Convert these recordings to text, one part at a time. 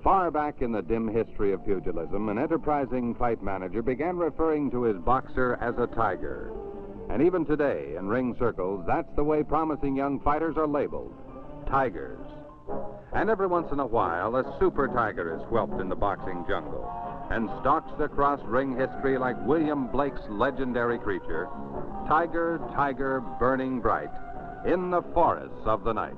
Far back in the dim history of pugilism, an enterprising fight manager began referring to his boxer as a tiger. And even today, in ring circles, that's the way promising young fighters are labeled, tigers. And every once in a while, a super tiger is whelped in the boxing jungle and stalks across ring history like William Blake's legendary creature, Tiger, Tiger, burning bright, in the forests of the night.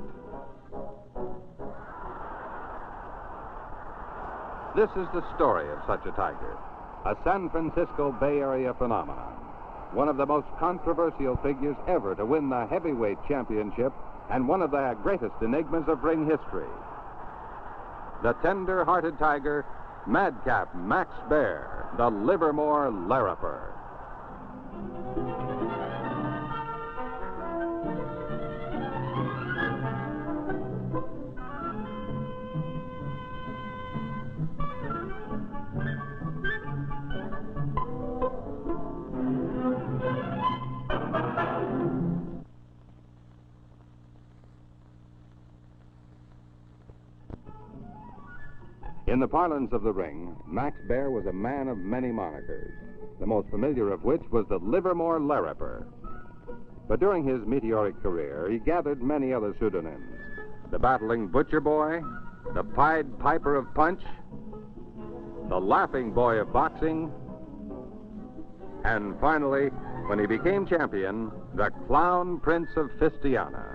This is the story of such a tiger, a San Francisco Bay Area phenomenon, one of the most controversial figures ever to win the heavyweight championship and one of the greatest enigmas of ring history. The tender-hearted tiger, Madcap Max BAER, the Livermore Lariper. In the parlance of the ring, Max BAER was a man of many monikers, the most familiar of which was the Livermore Lariper. But during his meteoric career, he gathered many other pseudonyms. The Battling Butcher Boy, the Pied Piper of Punch, the Laughing Boy of Boxing, and finally, when he became champion, the Clown Prince of Fistiana.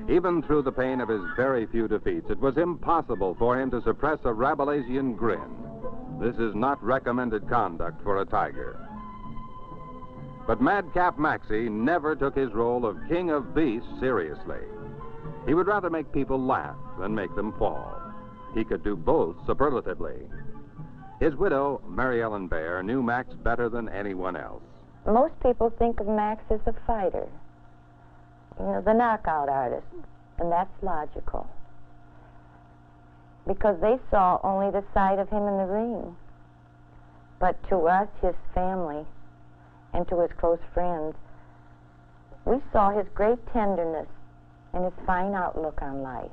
Even through the pain of his very few defeats, it was impossible for him to suppress a Rabelaisian grin. This is not recommended conduct for a tiger. But Madcap Maxie never took his role of King of Beasts seriously. He would rather make people laugh than make them fall. He could do both superlatively. His widow, Mary Ellen BAER, knew Max better than anyone else. Most people think of Max as a fighter. You know, the knockout artist, and that's logical. Because they saw only the side of him in the ring. But to us, his family, and to his close friends, we saw his great tenderness and his fine outlook on life.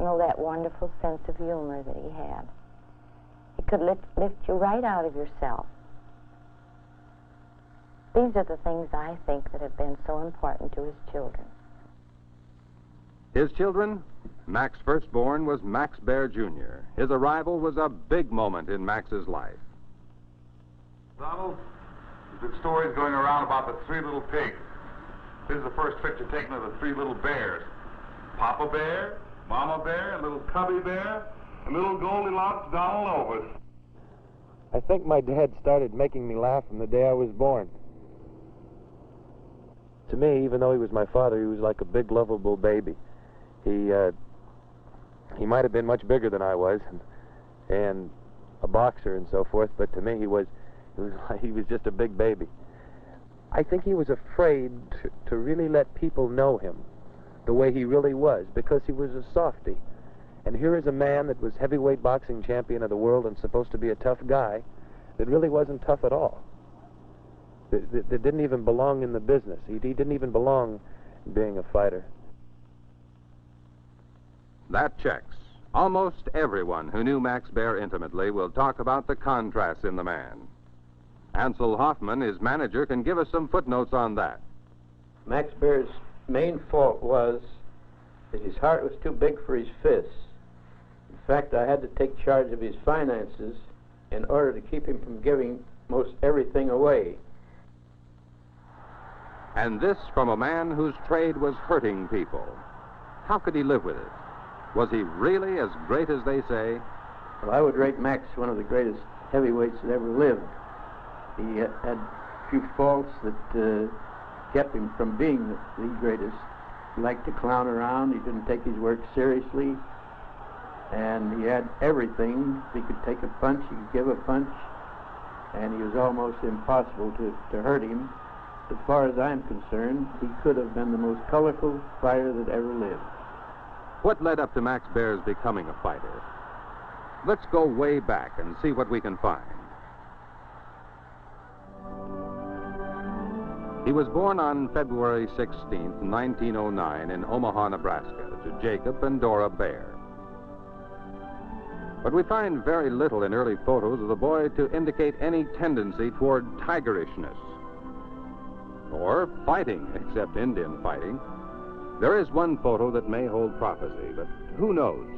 You know, that wonderful sense of humor that he had. He could lift you right out of yourself. These are the things I think that have been so important to his children. His children? Max's firstborn was Max BAER Jr. His arrival was a big moment in Max's life. Donald, there's been stories going around about the three little pigs. This is the first picture taken of the three little bears. Papa Bear, Mama Bear, and little Cubby Bear, and little Goldilocks down all over. I think my dad started making me laugh from the day I was born. To me, even though he was my father, he was like a big, lovable baby. He might have been much bigger than I was, and a boxer and so forth, but to me, he was just a big baby. I think he was afraid to really let people know him the way he really was, because he was a softy. And here is a man that was heavyweight boxing champion of the world and supposed to be a tough guy that really wasn't tough at all. That didn't even belong in the business. He didn't even belong in being a fighter. That checks. Almost everyone who knew Max BAER intimately will talk about the contrasts in the man. Ansel Hoffman, his manager, can give us some footnotes on that. Max BAER's main fault was that his heart was too big for his fists. In fact, I had to take charge of his finances in order to keep him from giving most everything away. And this from a man whose trade was hurting people. How could he live with it? Was he really as great as they say? Well, I would rate Max one of the greatest heavyweights that ever lived. He had a few faults that kept him from being the greatest. He liked to clown around. He didn't take his work seriously. And he had everything. He could take a punch, he could give a punch, and he was almost impossible to hurt him. As far as I'm concerned, he could have been the most colorful fighter that ever lived. What led up to Max BAER's becoming a fighter? Let's go way back and see what we can find. He was born on February 16, 1909, in Omaha, Nebraska, to Jacob and Dora BAER. But we find very little in early photos of the boy to indicate any tendency toward tigerishness or fighting, except Indian fighting. There is one photo that may hold prophecy, but who knows?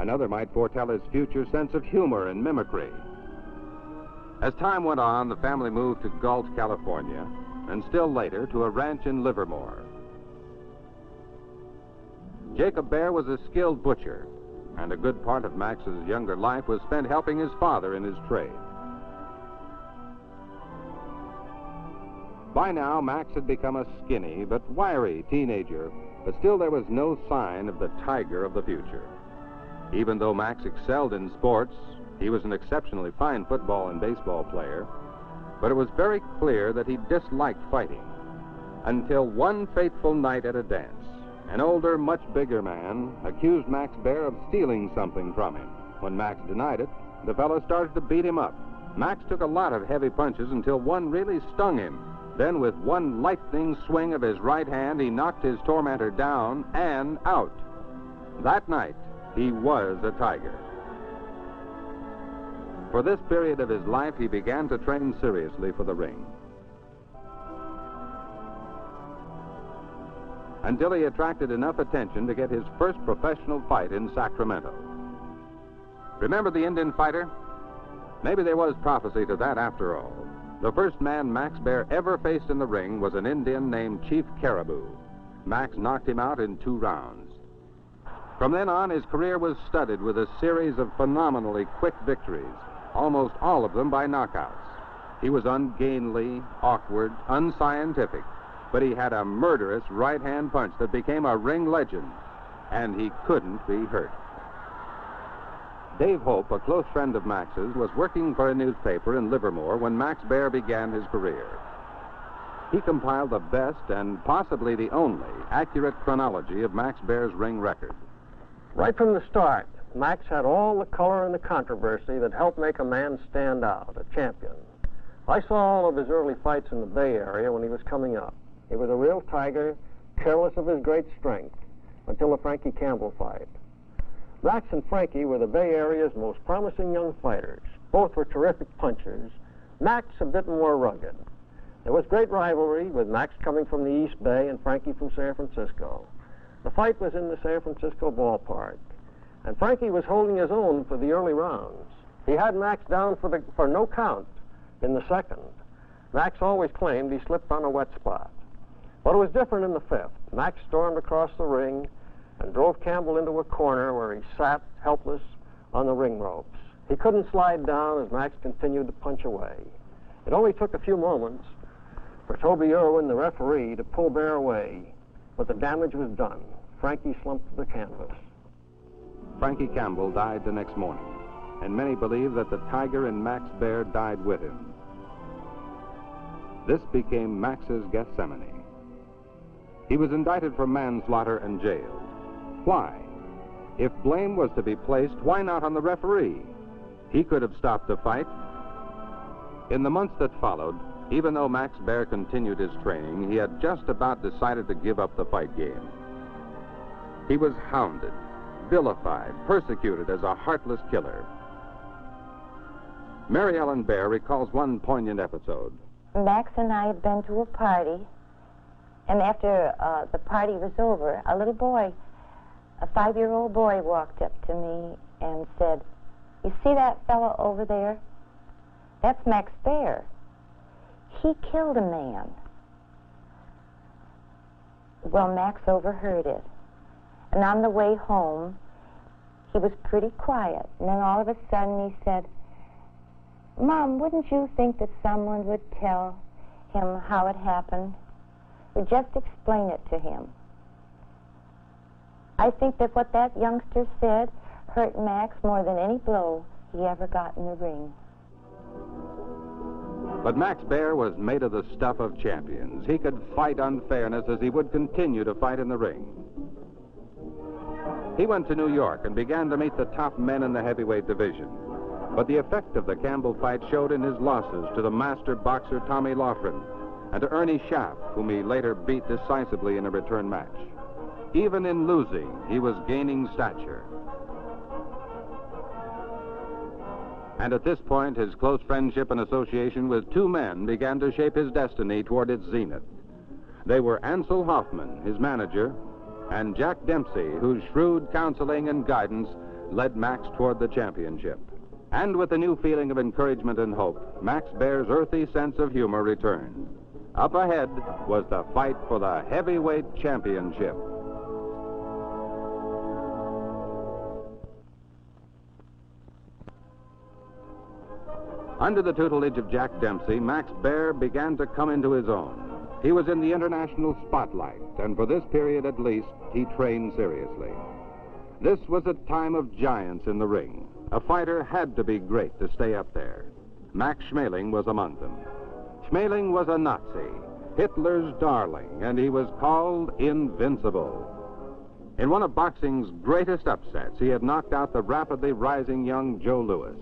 Another might foretell his future sense of humor and mimicry. As time went on, the family moved to Galt, California, and still later to a ranch in Livermore. Jacob BAER was a skilled butcher, and a good part of Max's younger life was spent helping his father in his trade. By now, Max had become a skinny but wiry teenager, but still there was no sign of the tiger of the future. Even though Max excelled in sports, he was an exceptionally fine football and baseball player, but it was very clear that he disliked fighting, until one fateful night at a dance. An older, much bigger man accused Max BAER of stealing something from him. When Max denied it, the fellow started to beat him up. Max took a lot of heavy punches until one really stung him. Then, with one lightning swing of his right hand, he knocked his tormentor down and out. That night, he was a tiger. For this period of his life, he began to train seriously for the ring, until he attracted enough attention to get his first professional fight in Sacramento. Remember the Indian fighter? Maybe there was prophecy to that after all. The first man Max BAER ever faced in the ring was an Indian named Chief Caribou. Max knocked him out in 2 rounds. From then on, his career was studded with a series of phenomenally quick victories, almost all of them by knockouts. He was ungainly, awkward, unscientific, but he had a murderous right-hand punch that became a ring legend, and he couldn't be hurt. Dave Hope, a close friend of Max's, was working for a newspaper in Livermore when Max BAER began his career. He compiled the best and possibly the only accurate chronology of Max BAER's ring record. Right from the start, Max had all the color and the controversy that helped make a man stand out, a champion. I saw all of his early fights in the Bay Area when he was coming up. He was a real tiger, careless of his great strength, until the Frankie Campbell fight. Max and Frankie were the Bay Area's most promising young fighters. Both were terrific punchers. Max a bit more rugged. There was great rivalry, with Max coming from the East Bay and Frankie from San Francisco. The fight was in the San Francisco ballpark, and Frankie was holding his own for the early rounds. He had Max down for no count in the second. Max always claimed he slipped on a wet spot. But it was different in the 5th. Max stormed across the ring and drove Campbell into a corner where he sat helpless on the ring ropes. He couldn't slide down as Max continued to punch away. It only took a few moments for Toby Irwin, the referee, to pull BAER away, but the damage was done. Frankie slumped to the canvas. Frankie Campbell died the next morning, and many believe that the tiger in Max BAER died with him. This became Max's Gethsemane. He was indicted for manslaughter and jailed. Why? If blame was to be placed, why not on the referee? He could have stopped the fight. In the months that followed, even though Max BAER continued his training, he had just about decided to give up the fight game. He was hounded, vilified, persecuted as a heartless killer. Mary Ellen BAER recalls one poignant episode. Max and I had been to a party, and after the party was over, a little boy, a 5-year-old boy, walked up to me and said, "You see that fellow over there? That's Max BAER. He killed a man." Well, Max overheard it. And on the way home, he was pretty quiet. And then all of a sudden he said, "Mom, wouldn't you think that someone would tell him how it happened? Or just explain it to him?" I think that what that youngster said hurt Max more than any blow he ever got in the ring. But Max BAER was made of the stuff of champions. He could fight unfairness as he would continue to fight in the ring. He went to New York and began to meet the top men in the heavyweight division. But the effect of the Campbell fight showed in his losses to the master boxer Tommy Loughran and to Ernie Schaff, whom he later beat decisively in a return match. Even in losing, he was gaining stature. And at this point, his close friendship and association with two men began to shape his destiny toward its zenith. They were Ansel Hoffman, his manager, and Jack Dempsey, whose shrewd counseling and guidance led Max toward the championship. And with a new feeling of encouragement and hope, Max BAER's earthy sense of humor returned. Up ahead was the fight for the heavyweight championship. Under the tutelage of Jack Dempsey, Max BAER began to come into his own. He was in the international spotlight, and for this period at least, he trained seriously. This was a time of giants in the ring. A fighter had to be great to stay up there. Max Schmeling was among them. Schmeling was a Nazi, Hitler's darling, and he was called invincible. In one of boxing's greatest upsets, he had knocked out the rapidly rising young Joe Louis.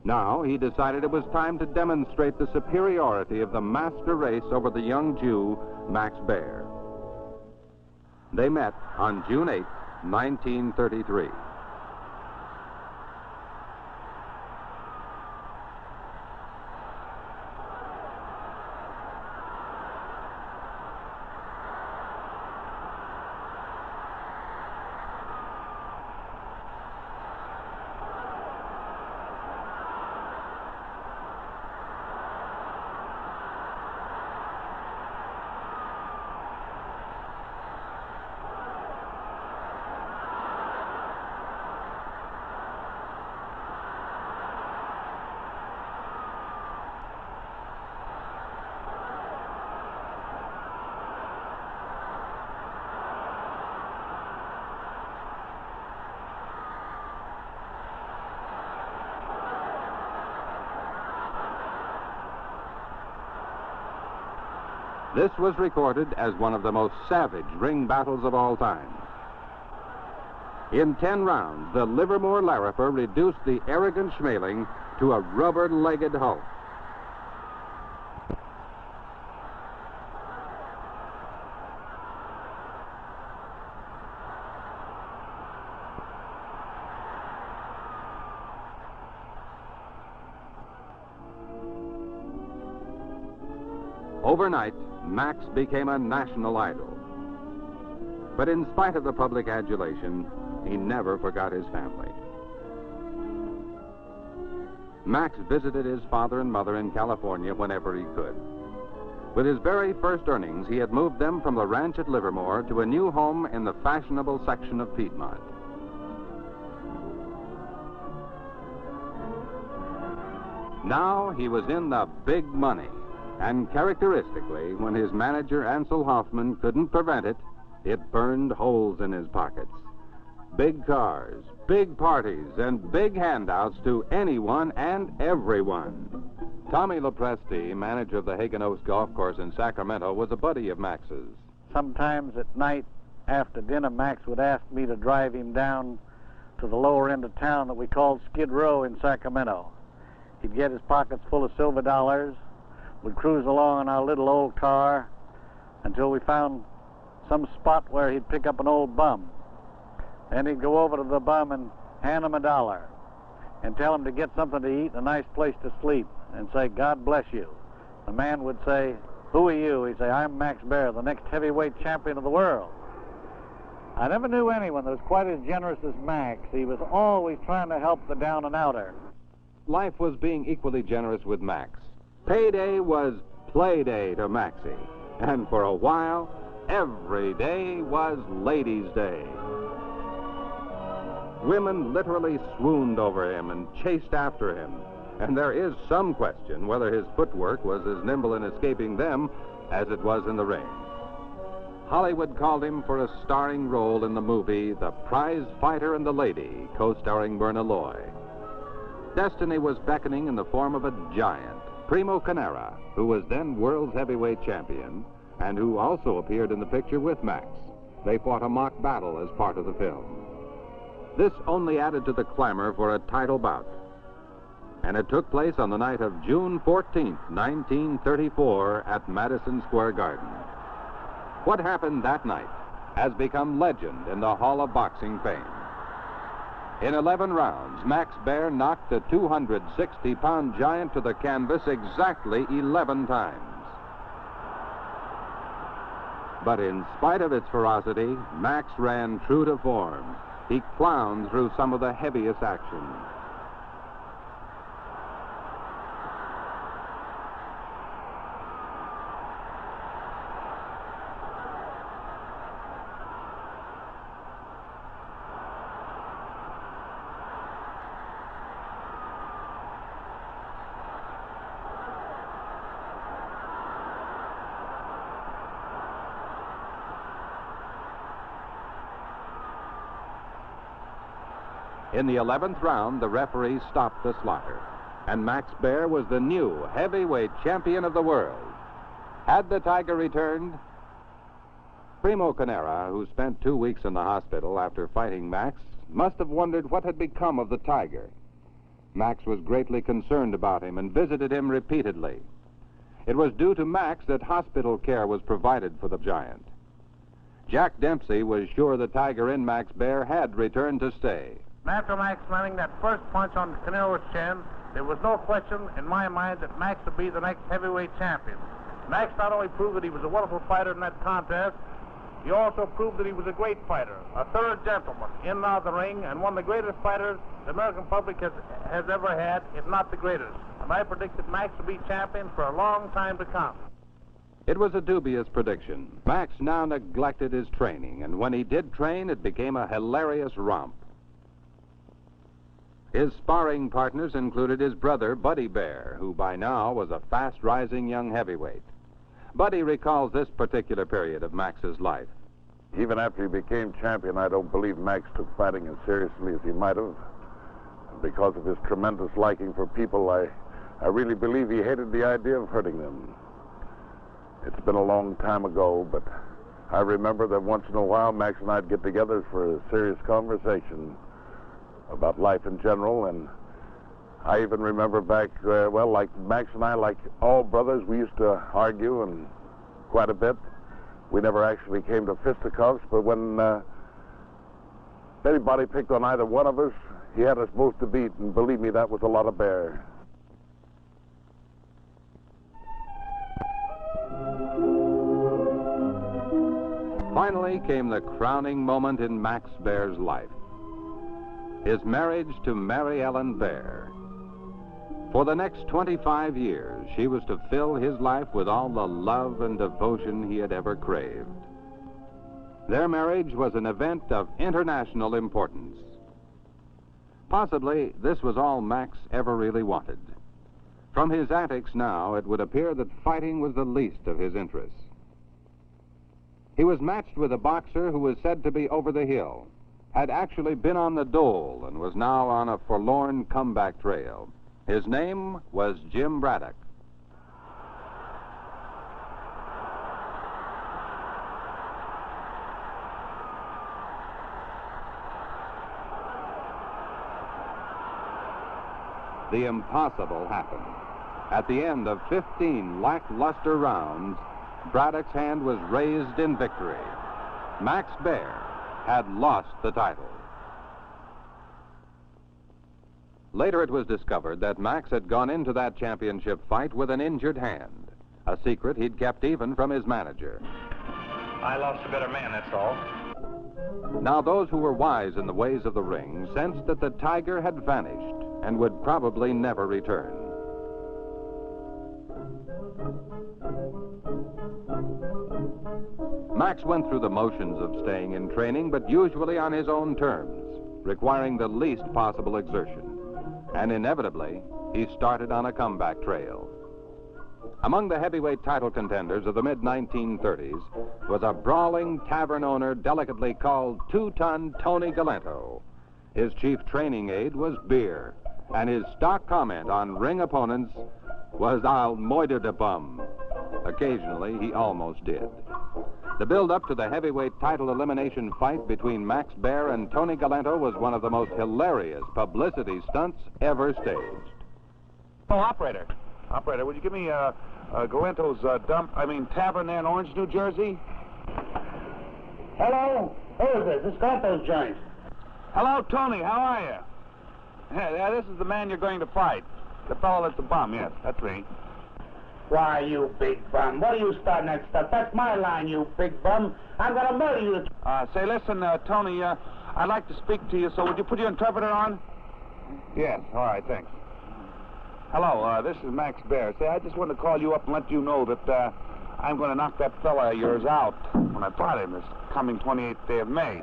Now he decided it was time to demonstrate the superiority of the master race over the young Jew, Max BAER. They met on June 8, 1933. This was recorded as one of the most savage ring battles of all time. In 10 rounds, the Livermore Lariper reduced the arrogant Schmeling to a rubber-legged hulk. Overnight, Max became a national idol. But in spite of the public adulation, he never forgot his family. Max visited his father and mother in California whenever he could. With his very first earnings, he had moved them from the ranch at Livermore to a new home in the fashionable section of Piedmont. Now he was in the big money. And characteristically, when his manager, Ansel Hoffman, couldn't prevent it, it burned holes in his pockets. Big cars, big parties, and big handouts to anyone and everyone. Tommy Lopresti, manager of the Hagen Oaks Golf Course in Sacramento, was a buddy of Max's. Sometimes at night after dinner, Max would ask me to drive him down to the lower end of town that we called Skid Row in Sacramento. He'd get his pockets full of silver dollars. We'd cruise along in our little old car until we found some spot where he'd pick up an old bum. Then he'd go over to the bum and hand him $1 and tell him to get something to eat and a nice place to sleep and say, "God bless you." The man would say, "Who are you?" He'd say, "I'm Max BAER, the next heavyweight champion of the world." I never knew anyone that was quite as generous as Max. He was always trying to help the down and outer. Life was being equally generous with Max. Payday was play day to Maxie, and for a while, every day was Ladies' Day. Women literally swooned over him and chased after him, and there is some question whether his footwork was as nimble in escaping them as it was in the ring. Hollywood called him for a starring role in the movie The Prize Fighter and the Lady, co-starring Myrna Loy. Destiny was beckoning in the form of a giant, Primo Carnera, who was then world's heavyweight champion and who also appeared in the picture with Max. They fought a mock battle as part of the film. This only added to the clamor for a title bout. and it took place on the night of June 14th, 1934, at Madison Square Garden. What happened that night has become legend in the Hall of Boxing fame. In 11 rounds, Max BAER knocked the 260-pound giant to the canvas exactly 11 times. But in spite of its ferocity, Max ran true to form. He clowned through some of the heaviest action. In the 11th round, the referee stopped the slaughter, and Max BAER was the new heavyweight champion of the world. Had the Tiger returned? Primo Canera, who spent 2 weeks in the hospital after fighting Max, must have wondered what had become of the Tiger. Max was greatly concerned about him and visited him repeatedly. It was due to Max that hospital care was provided for the giant. Jack Dempsey was sure the Tiger in Max BAER had returned to stay. After Max landing that first punch on Canero's chin, there was no question in my mind that Max would be the next heavyweight champion. Max not only proved that he was a wonderful fighter in that contest, he also proved that he was a great fighter, a third gentleman in and out of the ring, and one of the greatest fighters the American public has ever had, if not the greatest. And I predict that Max will be champion for a long time to come. It was a dubious prediction. Max now neglected his training, and when he did train, it became a hilarious romp. His sparring partners included his brother, Buddy BAER, who by now was a fast-rising young heavyweight. Buddy recalls this particular period of Max's life. Even after he became champion, I don't believe Max took fighting as seriously as he might have. Because of his tremendous liking for people, I really believe he hated the idea of hurting them. It's been a long time ago, but I remember that once in a while, Max and I'd get together for a serious conversation about life in general, and I even remember back, like Max and I, like all brothers, we used to argue, and quite a bit. We never actually came to fisticuffs, but when anybody picked on either one of us, he had us both to beat, and believe me, that was a lot of BAER. Finally came the crowning moment in Max BAER's life. His marriage to Mary Ellen BAER. For the next 25 years, she was to fill his life with all the love and devotion he had ever craved. Their marriage was an event of international importance. Possibly, this was all Max ever really wanted. From his antics now, it would appear that fighting was the least of his interests. He was matched with a boxer who was said to be over the hill, had actually been on the dole, and was now on a forlorn comeback trail. His name was Jim Braddock. The impossible happened. At the end of 15 lackluster rounds, Braddock's hand was raised in victory. Max BAER had lost the title. Later it was discovered that Max had gone into that championship fight with an injured hand, a secret he'd kept even from his manager. I lost a better man, that's all. Now those who were wise in the ways of the ring sensed that the Tiger had vanished and would probably never return. Max went through the motions of staying in training, but usually on his own terms, requiring the least possible exertion. And inevitably, he started on a comeback trail. Among the heavyweight title contenders of the mid-1930s was a brawling tavern owner delicately called Two-Ton Tony Galento. His chief training aid was beer, and his stock comment on ring opponents was "I'll moiter de bum." Occasionally, he almost did. The build-up to the heavyweight title elimination fight between Max BAER and Tony Galento was one of the most hilarious publicity stunts ever staged. Oh, operator. Operator, would you give me Galento's tavern there in Orange, New Jersey? Hello? Who is this? This Galento's joint. Hello, Tony. How are you? Yeah, this is the man you're going to fight. The fellow that's a bum, yes, that's me. Why, you big bum. What are you starting that stuff? That's my line, you big bum. I'm going to murder you. Say, listen, Tony, I'd like to speak to you, so would you put your interpreter on? Yes, all right, thanks. Hello, this is Max BAER. Say, I just wanted to call you up and let you know that I'm going to knock that fella of yours out when I fight him this coming 28th day of May.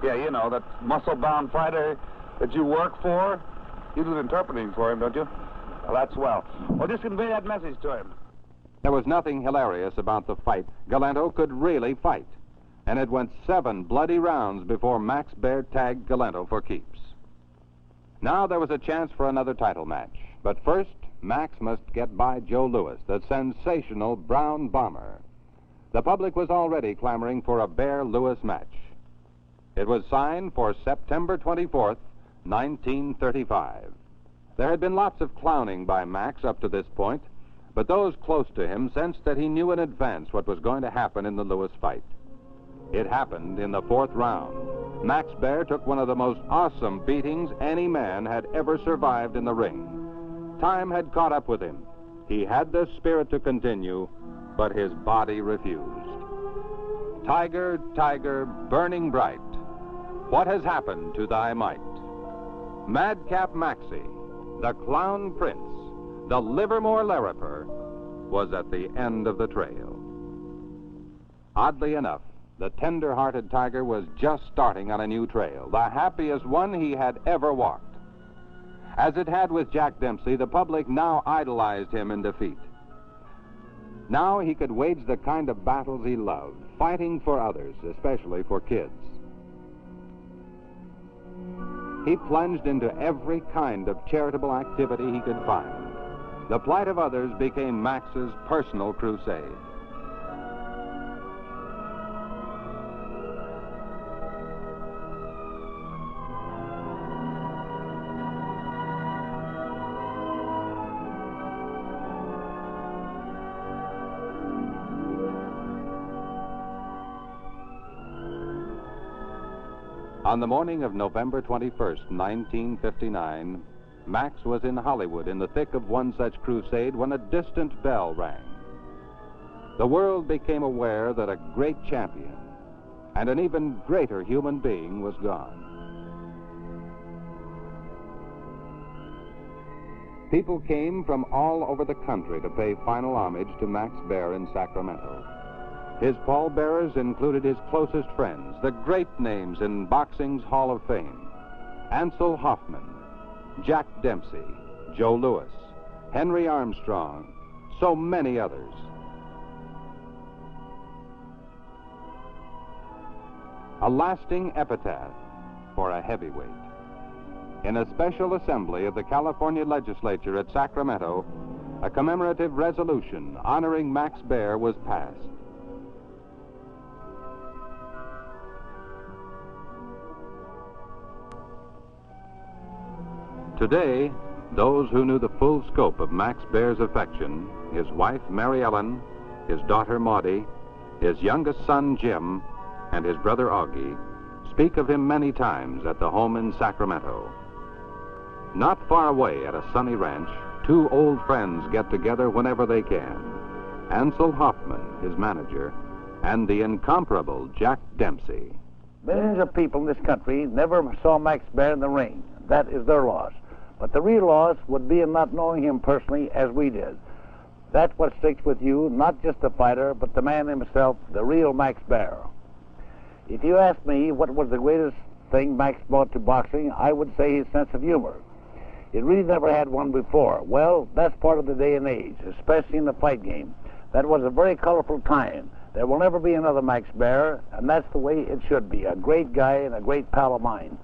Yeah, you know, that muscle-bound fighter that you work for. You do the interpreting for him, don't you? Well, that's swell. Well, just convey that message to him. There was nothing hilarious about the fight. Galento could really fight. And it went 7 bloody rounds before Max BAER tagged Galento for keeps. Now there was a chance for another title match. But first, Max must get by Joe Louis, the sensational brown bomber. The public was already clamoring for a BAER-Louis match. It was signed for September 24th, 1935. There had been lots of clowning by Max up to this point, but those close to him sensed that he knew in advance what was going to happen in the Louis fight. It happened in the 4th round. Max BAER took one of the most awesome beatings any man had ever survived in the ring. Time had caught up with him. He had the spirit to continue, but his body refused. Tiger, tiger, burning bright, what has happened to thy might? Madcap Maxie, the Clown Prince, the Livermore Lariper, was at the end of the trail. Oddly enough, the tender-hearted tiger was just starting on a new trail, the happiest one he had ever walked. As it had with Jack Dempsey, the public now idolized him in defeat. Now he could wage the kind of battles he loved, fighting for others, especially for kids. He plunged into every kind of charitable activity he could find. The plight of others became Max's personal crusade. On the morning of November 21st, 1959, Max was in Hollywood in the thick of one such crusade when a distant bell rang. The world became aware that a great champion and an even greater human being was gone. People came from all over the country to pay final homage to Max BAER in Sacramento. His pallbearers included his closest friends, the great names in boxing's Hall of Fame: Ansel Hoffman, Jack Dempsey, Joe Louis, Henry Armstrong, so many others. A lasting epitaph for a heavyweight. In a special assembly of the California legislature at Sacramento, a commemorative resolution honoring Max BAER was passed. Today, those who knew the full scope of Max BAER's affection, his wife Mary Ellen, his daughter Maudie, his youngest son Jim, and his brother Augie, speak of him many times at the home in Sacramento. Not far away at a sunny ranch, 2 old friends get together whenever they can: Ansel Hoffman, his manager, and the incomparable Jack Dempsey. Millions of people in this country never saw Max BAER in the ring. That is their loss. But the real loss would be in not knowing him personally as we did. That's what sticks with you, not just the fighter, but the man himself, the real Max BAER. If you ask me what was the greatest thing Max brought to boxing, I would say his sense of humor. It really never had one before. Well, that's part of the day and age, especially in the fight game. That was a very colorful time. There will never be another Max BAER, and that's the way it should be. A great guy and a great pal of mine.